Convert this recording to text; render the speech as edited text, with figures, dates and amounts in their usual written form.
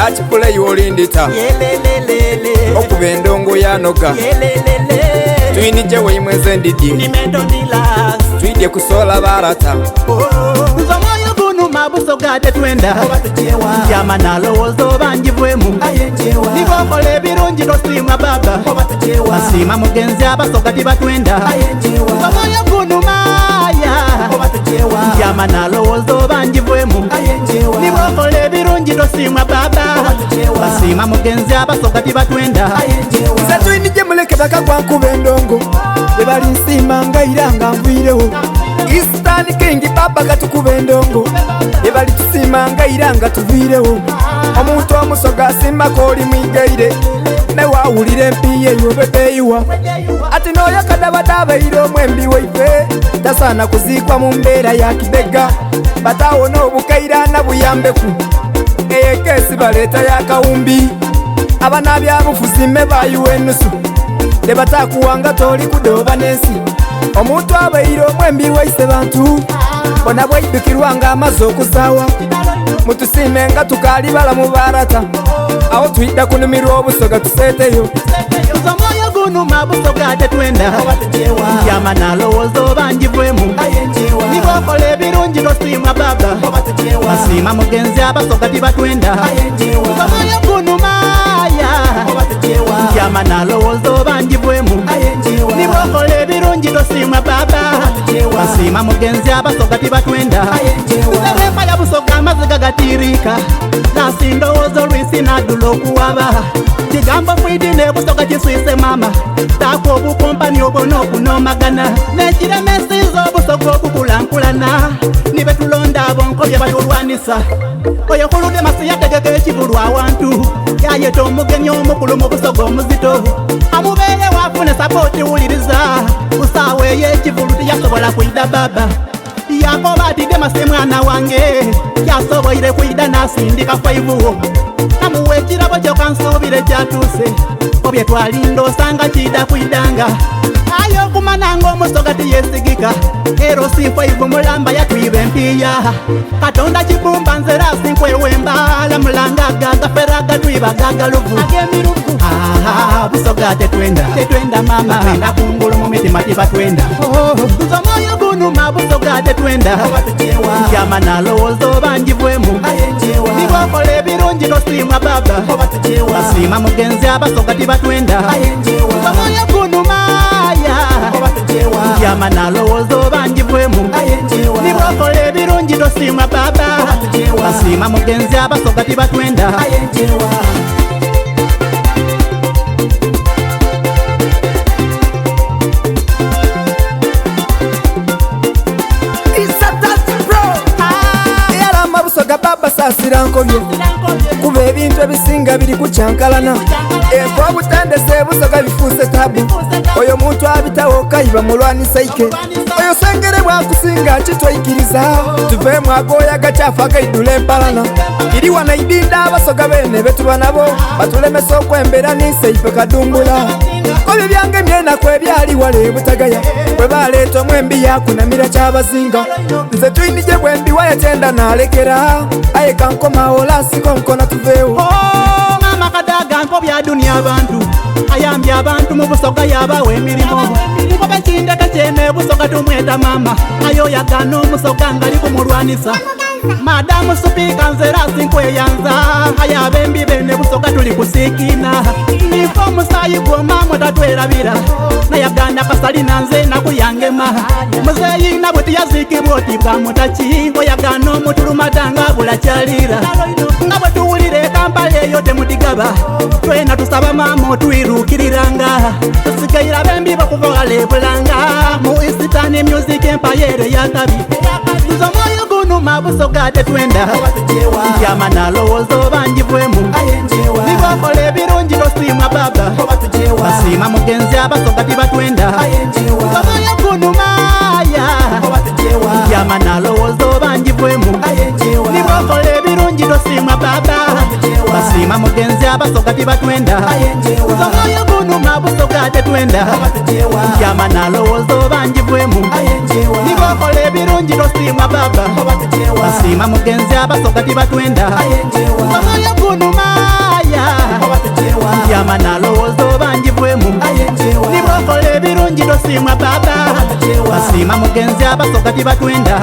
Yakipula yolindita okuba endongo yanoga tuyinije weimweze ndidi twidye kusola barata nzomoyo guno mabuso gate twenda yama nalowooza obanjibwemu nibokola ebirungi tosimwa baba basima mugenzi abasoga tibatwenda nzomoyo guno maya yama nalowooza obanjibwemu nibokola ebirungi tosimwa baba basima mugenzi abasoga tibatwenda nze tuyinije muleke bakagwankuba endongo bebali nsima nga iranga nviirewo Eastern King baba gatukuba endongo bebali tusima nga iranga tuviirewo omuntu omusoga asimbako oli mwigaire newawulira empiya eyo bebeyiwa ati noyo kadabadabaire omwembi waife tasaana kuziikwa mu mbeera ya kibega batawo n'obukairana buyambeku eyekesi baleeta yakawumbi abana byabufuzi me bayiwa enusu tebatakuwanga toli kudoba n'ensi omuntu abaire omwembi waise bantu bona bwaidukirwa nga amaze okuzaawa mutusime nga tukali balamu barata awo twidda kunumirwa obusoga tuseeteyo nzomoyo guno mabusoga tetwenda yama nalowooza obanjibwemu nibokola ebirungi tosimwa baba basima mugenzi abasoga tibatwenda nzomoyo guno maya yama nalowooza obanjibwemu nibokola ebirungi tosimwa baba basima mugenzi abasoga tibatwenda zerefa ya busoga amaziga gatirika nasindowooza olwisi nadula okuwaba kigambo fwidi nebusoga kiswise mama taku obukompani obona okunomagana nekiremesiza obusoga okukulankulana nibetulonda abonko bye batulwanisa oyo kulude masi yategeka ekivulu awantu yayeta omugenyi omukulu mu busoga omuzito amubeere wafune sapoti wuliriza usaawa ey'ekivulu tiyasobola kwida baba yakoba atige masi mwana wange yasoboire kwida nasindika faivuwo namuwa ekirabo kyokansuubire kyatuuse obye twalinda osanga kida kwidanga ayo okumananga omusoga tiyesigika ero sinkwaivu mulamba yatwiba empiya katonda kibumba nzera sinkwewembala mulanga gagafera gatwiba gagaluvu busoga tetwenda mama twenda kungulu mu mitima tibatwenda nzomoyo guno mabusoga tetwenda yama nalowooza obanjibwemu nibokola ebirungi tosimwa baba basima mugenzi abasoga tibatwenda nzomoyo guno maya yama nalowooza obanjibwemu nibokola ebirungi tosimwa baba basima mugenzi abasoga tibatwenda baba sasira nkobyo kuba ebintu ebisinga biri kucyankalana enfa obutendese busoga bifuuse tabu oyo muntu abitawo kayiba mulwanisa ike oyo sengere bwakusinga kitwayikiriza tuvemu agooya gacyafu agaidula empalana iri wanaidinda abasoga bene betuba nabo batulemesa okwembera nise ife kadumbula kobyo byange myenaku ebyali wale butagaya bwe baleeta omwembi yakunamira kyabazinga nze tuyinije bwembi wayakyenda nalekera aye kankomawo lasiko nkona tuveewo mama kadaga nkobya dunia abantu ayambye abantu mu busoga yabawo emirimo nkobe kindeka kyeme busoga tumweta mama ayo yagana omusoga ngali kumulwanisa madamu supika nzera sinkweyanza ayabembi bene busoga tuli kusikina nifo omusayi gwomama tatwerabira nayaganda kasalina nze nakuyangema muzeyina bwe tiyazikibwa oti bwamutaki oyagana omutulumatanga bulakyalira nga bwe tuwulire kampala eyo temutigaba twena tusaba mama otwirukiriranga tusigaira bembi bakuvogalebulanga mu Eastern Music Empire yakabi nzomoyo guno mabusoga tetwenda yama nalowooza obanjibwemu nibokola ebirungi tosimwa baba basima mugenzi abasoga tibatwenda nzomoyo guno maya yama nalowooza obanjibwemu nibokola ebirungi tosimwa baba Basima mugenzi abasoga tibatwenda Nsonga gunuma busoga tetwenda Yama nalowooza oba njivwemu Nibokola ebirungi tosimwa baba Basima mugenzi abasoga tibatwenda Nsonga gunuma Yama nalowooza oba njivwemu Nibokola ebirungi tosimwa baba Basima mugenzi abasoga tibatwenda